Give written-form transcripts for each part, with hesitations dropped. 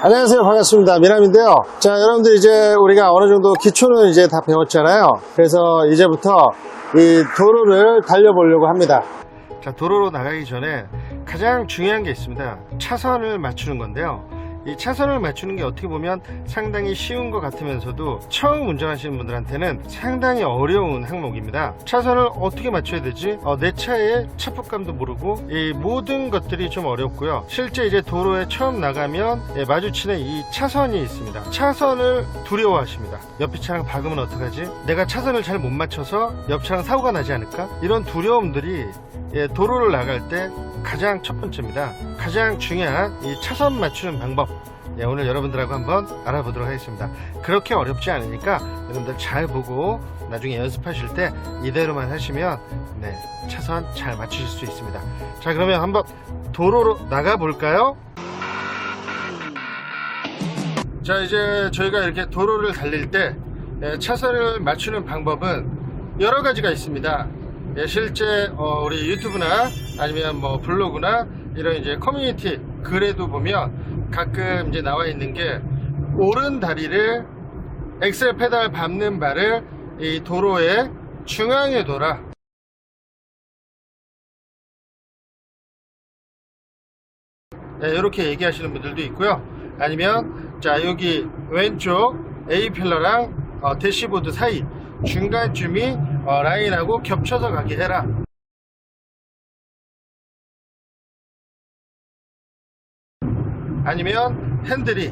안녕하세요, 반갑습니다. 미남인데요. 자, 여러분들 이제 우리가 어느 정도 기초는 이제 다 배웠잖아요. 그래서 이제부터 이 도로를 달려보려고 합니다. 자, 도로로 나가기 전에 가장 중요한 게 있습니다. 차선을 맞추는 건데요. 이 차선을 맞추는 게 어떻게 보면 상당히 쉬운 것 같으면서도 처음 운전하시는 분들한테는 상당히 어려운 항목입니다. 차선을 어떻게 맞춰야 되지? 내 차의 차폭감도 모르고 이 모든 것들이 좀 어렵고요. 실제 이제 도로에 처음 나가면 마주치는 이 차선이 있습니다. 차선을 두려워하십니다. 옆에 차랑 박으면 어떡하지? 내가 차선을 잘 못 맞춰서 옆 차랑 사고가 나지 않을까? 이런 두려움들이 도로를 나갈 때 가장 첫 번째입니다. 가장 중요한 이 차선 맞추는 방법, 오늘 여러분들하고 한번 알아보도록 하겠습니다. 그렇게 어렵지 않으니까 여러분들 잘 보고 나중에 연습하실 때 이대로만 하시면 차선 잘 맞추실 수 있습니다. 자, 그러면 한번 도로로 나가 볼까요? 자, 이제 저희가 이렇게 도로를 달릴 때 차선을 맞추는 방법은 여러 가지가 있습니다. 실제 우리 유튜브나 아니면 뭐 블로그나 이런 이제 커뮤니티 글에도 보면 가끔 이제 나와 있는 게 오른 다리를 엑셀 페달 밟는 발을 이 도로의 중앙에 둬라. 이렇게 얘기하시는 분들도 있고요. 아니면 자, 여기 왼쪽 A필러랑 대시보드 사이 중간쯤이 라인하고 겹쳐서 가게 해라. 아니면 핸들이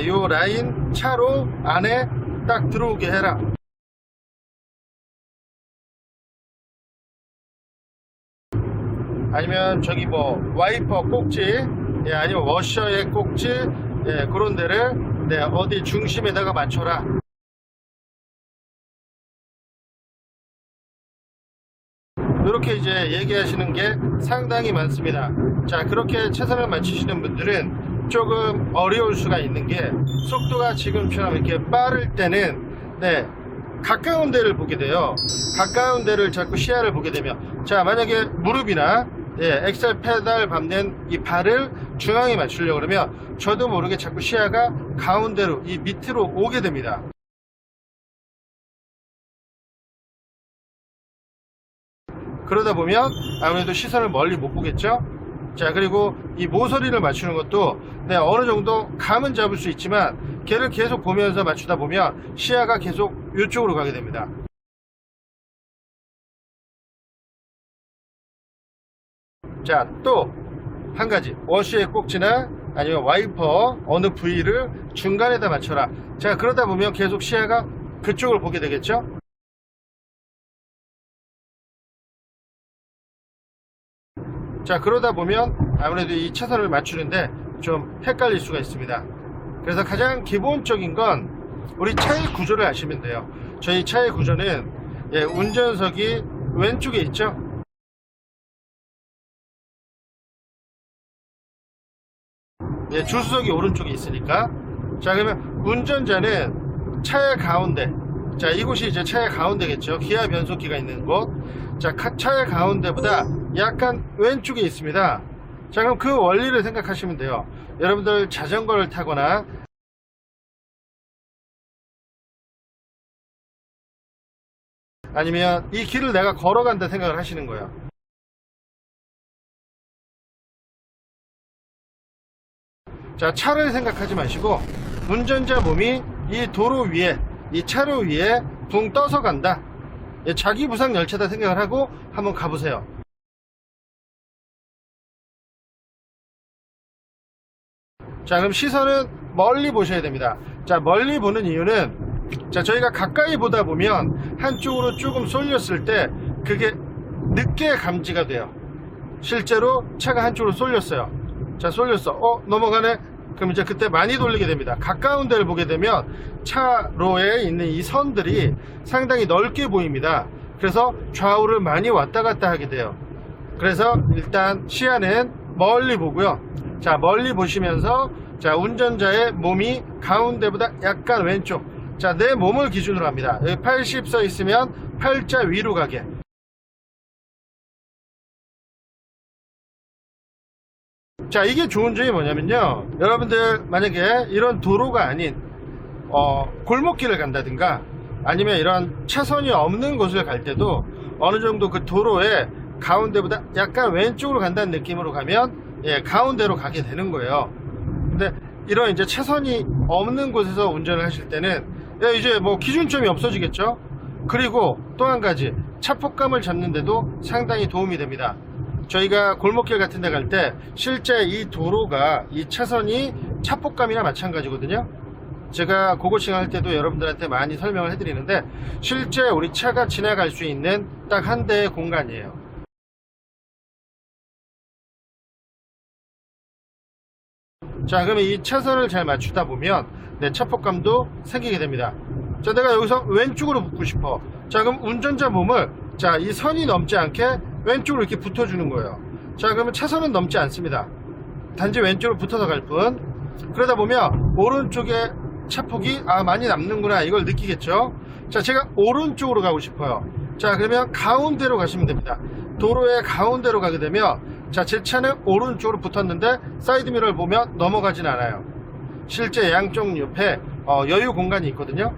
요 라인 차로 안에 딱 들어오게 해라. 아니면 저기 뭐 와이퍼 꼭지, 아니면 워셔의 꼭지, 그런 데를 어디 중심에다가 맞춰라. 이렇게 이제 얘기하시는 게 상당히 많습니다. 자, 그렇게 차선을 맞추시는 분들은 조금 어려울 수가 있는 게 속도가 지금처럼 이렇게 빠를 때는 가까운 데를 보게 돼요. 가까운 데를 자꾸 시야를 보게 되면, 자, 만약에 무릎이나 엑셀 페달 밟는 이 발을 중앙에 맞추려고 그러면 저도 모르게 자꾸 시야가 가운데로 이 밑으로 오게 됩니다. 그러다 보면 아무래도 시선을 멀리 못 보겠죠. 자, 그리고 이 모서리를 맞추는 것도 어느 정도 감은 잡을 수 있지만 걔를 계속 보면서 맞추다 보면 시야가 계속 이쪽으로 가게 됩니다. 자, 또 한 가지, 워시의 꼭지나 아니면 와이퍼 어느 부위를 중간에다 맞춰라. 자, 그러다 보면 계속 시야가 그쪽을 보게 되겠죠. 자, 그러다 보면 아무래도 이 차선을 맞추는데 좀 헷갈릴 수가 있습니다. 그래서 가장 기본적인 건 우리 차의 구조를 아시면 돼요. 저희 차의 구조는 운전석이 왼쪽에 있죠. 조수석이 오른쪽에 있으니까. 자, 그러면 운전자는 차의 가운데, 자, 이곳이 이제 차의 가운데겠죠. 기아 변속기가 있는 곳. 자, 차의 가운데보다 약간 왼쪽에 있습니다. 자, 그럼 그 원리를 생각하시면 돼요. 여러분들 자전거를 타거나 아니면 이 길을 내가 걸어간다 생각을 하시는 거예요. 자, 차를 생각하지 마시고 운전자 몸이 이 도로 위에, 이 차로 위에 붕 떠서 간다. 자기 부상 열차다 생각을 하고 한번 가보세요. 자, 그럼 시선은 멀리 보셔야 됩니다. 자, 멀리 보는 이유는, 자, 저희가 가까이 보다 보면 한쪽으로 조금 쏠렸을 때 그게 늦게 감지가 돼요. 실제로 차가 한쪽으로 쏠렸어요. 자, 쏠렸어. 넘어가네. 그럼 이제 그때 많이 돌리게 됩니다. 가까운 데를 보게 되면 차로에 있는 이 선들이 상당히 넓게 보입니다. 그래서 좌우를 많이 왔다 갔다 하게 돼요. 그래서 일단 시야는 멀리 보고요. 자, 멀리 보시면서, 자, 운전자의 몸이 가운데보다 약간 왼쪽. 자, 내 몸을 기준으로 합니다. 여기 80 써 있으면 팔자 위로 가게. 자, 이게 좋은 점이 뭐냐면요, 여러분들 만약에 이런 도로가 아닌 골목길을 간다든가 아니면 이런 차선이 없는 곳을 갈 때도 어느 정도 그 도로의 가운데보다 약간 왼쪽으로 간다는 느낌으로 가면 가운데로 가게 되는 거예요. 근데 이런 이제 차선이 없는 곳에서 운전을 하실 때는 이제 뭐 기준점이 없어지겠죠. 그리고 또 한 가지, 차폭감을 잡는데도 상당히 도움이 됩니다. 저희가 골목길 같은 데 갈 때 실제 이 도로가, 이 차선이 차폭감이나 마찬가지거든요. 제가 고고싱 할 때도 여러분들한테 많이 설명을 해드리는데, 실제 우리 차가 지나갈 수 있는 딱 한 대의 공간이에요. 자, 그러면 이 차선을 잘 맞추다 보면 내 차폭감도 생기게 됩니다. 자, 내가 여기서 왼쪽으로 붙고 싶어. 자, 그럼 운전자 몸을, 자, 이 선이 넘지 않게 왼쪽으로 이렇게 붙어주는 거예요. 자, 그러면 차선은 넘지 않습니다. 단지 왼쪽으로 붙어서 갈 뿐. 그러다 보면 오른쪽에 차폭이 많이 남는구나, 이걸 느끼겠죠. 자, 제가 오른쪽으로 가고 싶어요. 자, 그러면 가운데로 가시면 됩니다. 도로의 가운데로 가게 되면, 자, 제 차는 오른쪽으로 붙었는데 사이드미러를 보면 넘어가진 않아요. 실제 양쪽 옆에 여유 공간이 있거든요.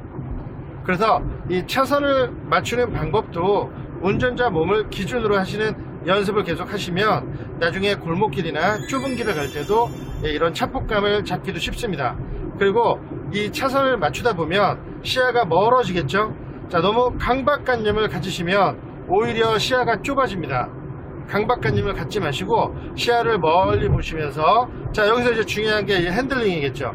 그래서 이 차선을 맞추는 방법도 운전자 몸을 기준으로 하시는 연습을 계속 하시면 나중에 골목길이나 좁은 길을 갈 때도 이런 차폭감을 잡기도 쉽습니다. 그리고 이 차선을 맞추다 보면 시야가 멀어지겠죠. 자, 너무 강박관념을 가지시면 오히려 시야가 좁아집니다. 강박관념을 갖지 마시고 시야를 멀리 보시면서, 자, 여기서 이제 중요한 게 이 핸들링이겠죠.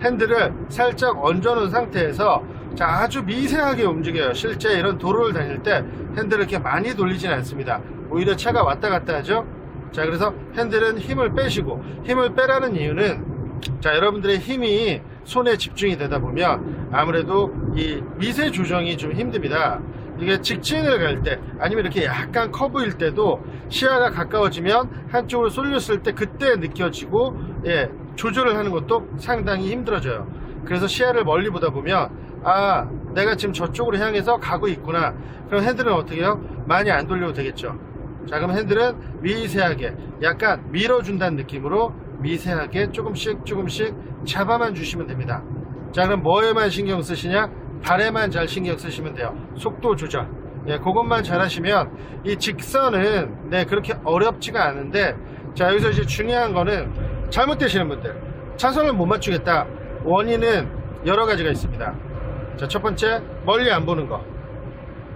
핸들을 살짝 얹어놓은 상태에서, 자, 아주 미세하게 움직여요. 실제 이런 도로를 다닐 때 핸들을 이렇게 많이 돌리진 않습니다. 오히려 차가 왔다 갔다 하죠. 자, 그래서 핸들은 힘을 빼시고, 힘을 빼라는 이유는, 자, 여러분들의 힘이 손에 집중이 되다 보면 아무래도 이 미세 조정이 좀 힘듭니다. 이게 직진을 갈 때 아니면 이렇게 약간 커브일 때도 시야가 가까워지면 한쪽으로 쏠렸을 때 그때 느껴지고, 조절을 하는 것도 상당히 힘들어져요. 그래서 시야를 멀리 보다 보면 내가 지금 저쪽으로 향해서 가고 있구나. 그럼 핸들은 어떻게 해요? 많이 안 돌려도 되겠죠. 자, 그럼 핸들은 미세하게 약간 밀어준다는 느낌으로 미세하게 조금씩 잡아만 주시면 됩니다. 자, 그럼 뭐에만 신경 쓰시냐? 발에만 잘 신경 쓰시면 돼요. 속도 조절, 그것만 잘 하시면 이 직선은 그렇게 어렵지가 않은데, 자, 여기서 이제 중요한 거는 잘못되시는 분들, 차선을 못 맞추겠다. 원인은 여러 가지가 있습니다. 자, 첫 번째, 멀리 안 보는 거.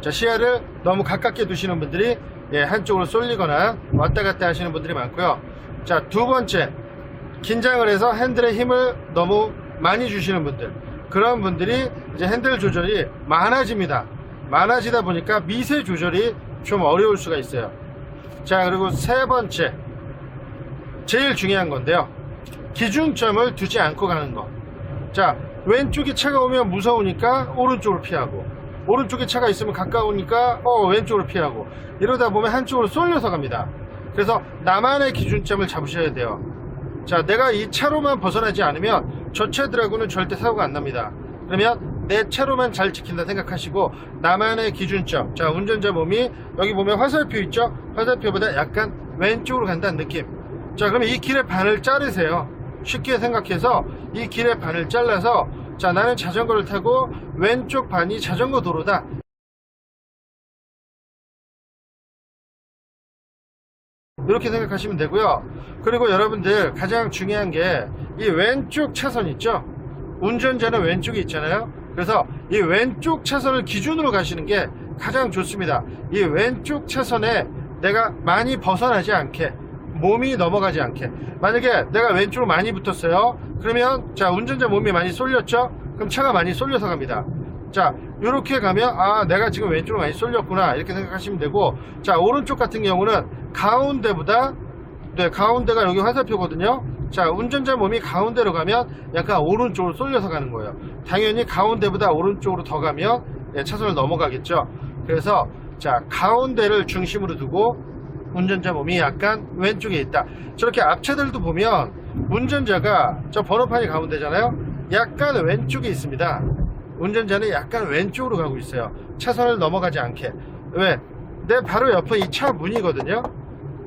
자, 시야를 너무 가깝게 두시는 분들이 한쪽으로 쏠리거나 왔다 갔다 하시는 분들이 많고요. 자, 두 번째, 긴장을 해서 핸들에 힘을 너무 많이 주시는 분들, 그런 분들이 이제 핸들 조절이 많아집니다. 많아지다 보니까 미세 조절이 좀 어려울 수가 있어요. 자, 그리고 세 번째, 제일 중요한 건데요, 기준점을 두지 않고 가는 거. 자, 왼쪽에 차가 오면 무서우니까 오른쪽으로 피하고, 오른쪽에 차가 있으면 가까우니까 왼쪽으로 피하고, 이러다 보면 한쪽으로 쏠려서 갑니다. 그래서 나만의 기준점을 잡으셔야 돼요. 자, 내가 이 차로만 벗어나지 않으면 저 차들하고는 절대 사고가 안 납니다. 그러면 내 차로만 잘 지킨다 생각하시고 나만의 기준점, 자, 운전자 몸이 여기 보면 화살표 있죠? 화살표보다 약간 왼쪽으로 간다는 느낌. 자, 그러면 이 길의 반을 자르세요. 쉽게 생각해서 이 길의 반을 잘라서, 자, 나는 자전거를 타고 왼쪽 반이 자전거 도로다. 이렇게 생각하시면 되고요. 그리고 여러분들 가장 중요한 게 이 왼쪽 차선 있죠? 운전자는 왼쪽에 있잖아요. 그래서 이 왼쪽 차선을 기준으로 가시는 게 가장 좋습니다. 이 왼쪽 차선에 내가 많이 벗어나지 않게, 몸이 넘어가지 않게. 만약에 내가 왼쪽으로 많이 붙었어요. 그러면, 자, 운전자 몸이 많이 쏠렸죠? 그럼 차가 많이 쏠려서 갑니다. 자, 이렇게 가면 내가 지금 왼쪽으로 많이 쏠렸구나, 이렇게 생각하시면 되고, 자, 오른쪽 같은 경우는 가운데보다, 가운데가 여기 화살표거든요. 자, 운전자 몸이 가운데로 가면 약간 오른쪽으로 쏠려서 가는 거예요. 당연히 가운데보다 오른쪽으로 더 가면 차선을 넘어가겠죠. 그래서, 자, 가운데를 중심으로 두고 운전자 몸이 약간 왼쪽에 있다. 저렇게 앞차들도 보면 운전자가 저 번호판이 가운데잖아요. 약간 왼쪽에 있습니다. 운전자는 약간 왼쪽으로 가고 있어요. 차선을 넘어가지 않게. 왜? 내 바로 옆에 이 차 문이거든요.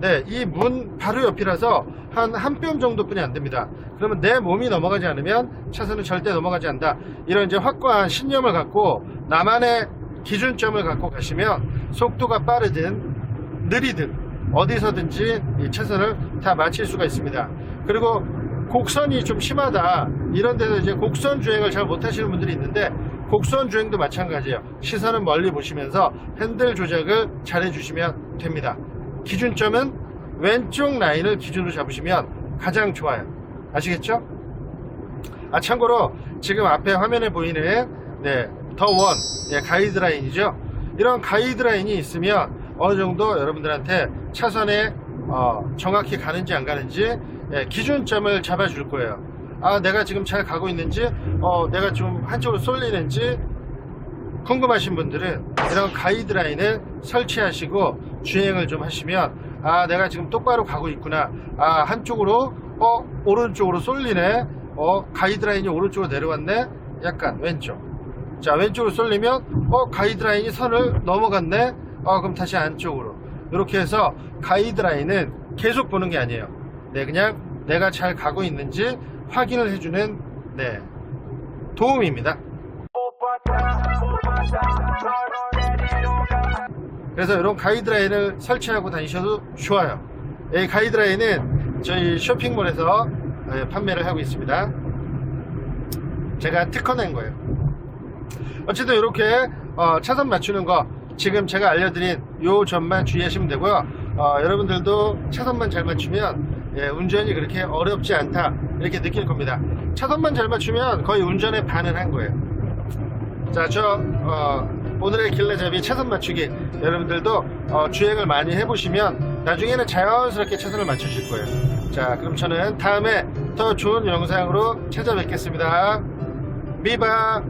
네, 이 문 바로 옆이라서 한 뼘 정도뿐이 안 됩니다. 그러면 내 몸이 넘어가지 않으면 차선은 절대 넘어가지 않는다. 이런 이제 확고한 신념을 갖고 나만의 기준점을 갖고 가시면 속도가 빠르든 느리든 어디서든지 이 차선을 다 마칠 수가 있습니다. 그리고 곡선이 좀 심하다 이런 데서 이제 곡선 주행을 잘 못하시는 분들이 있는데, 곡선 주행도 마찬가지예요. 시선은 멀리 보시면서 핸들 조작을 잘 해주시면 됩니다. 기준점은 왼쪽 라인을 기준으로 잡으시면 가장 좋아요. 아시겠죠? 참고로 지금 앞에 화면에 보이는 더 원 가이드라인이죠. 이런 가이드라인이 있으면 어느 정도 여러분들한테 차선에 정확히 가는지 안 가는지 기준점을 잡아줄 거예요. 내가 지금 잘 가고 있는지, 내가 좀 한쪽으로 쏠리는지 궁금하신 분들은 이런 가이드라인을 설치하시고 주행을 좀 하시면, 내가 지금 똑바로 가고 있구나, 한쪽으로 오른쪽으로 쏠리네, 가이드라인이 오른쪽으로 내려왔네, 약간 왼쪽, 자 왼쪽으로 쏠리면 가이드라인이 선을 넘어갔네, 그럼 다시 안쪽으로. 이렇게 해서 가이드라인은 계속 보는 게 아니에요. 그냥 내가 잘 가고 있는지 확인을 해주는 도움입니다. 그래서 이런 가이드라인을 설치하고 다니셔도 좋아요. 이 가이드라인은 저희 쇼핑몰에서 판매를 하고 있습니다. 제가 특허낸 거예요. 어쨌든 이렇게 차선 맞추는 거 지금 제가 알려드린 요 점만 주의하시면 되고요. 여러분들도 차선만 잘 맞추면 운전이 그렇게 어렵지 않다 이렇게 느낄 겁니다. 차선만 잘 맞추면 거의 운전의 반은 한 거예요. 자, 오늘의 길래잡이 차선 맞추기, 여러분들도 주행을 많이 해보시면 나중에는 자연스럽게 차선을 맞추실 거예요. 자, 그럼 저는 다음에 더 좋은 영상으로 찾아뵙겠습니다. 비바.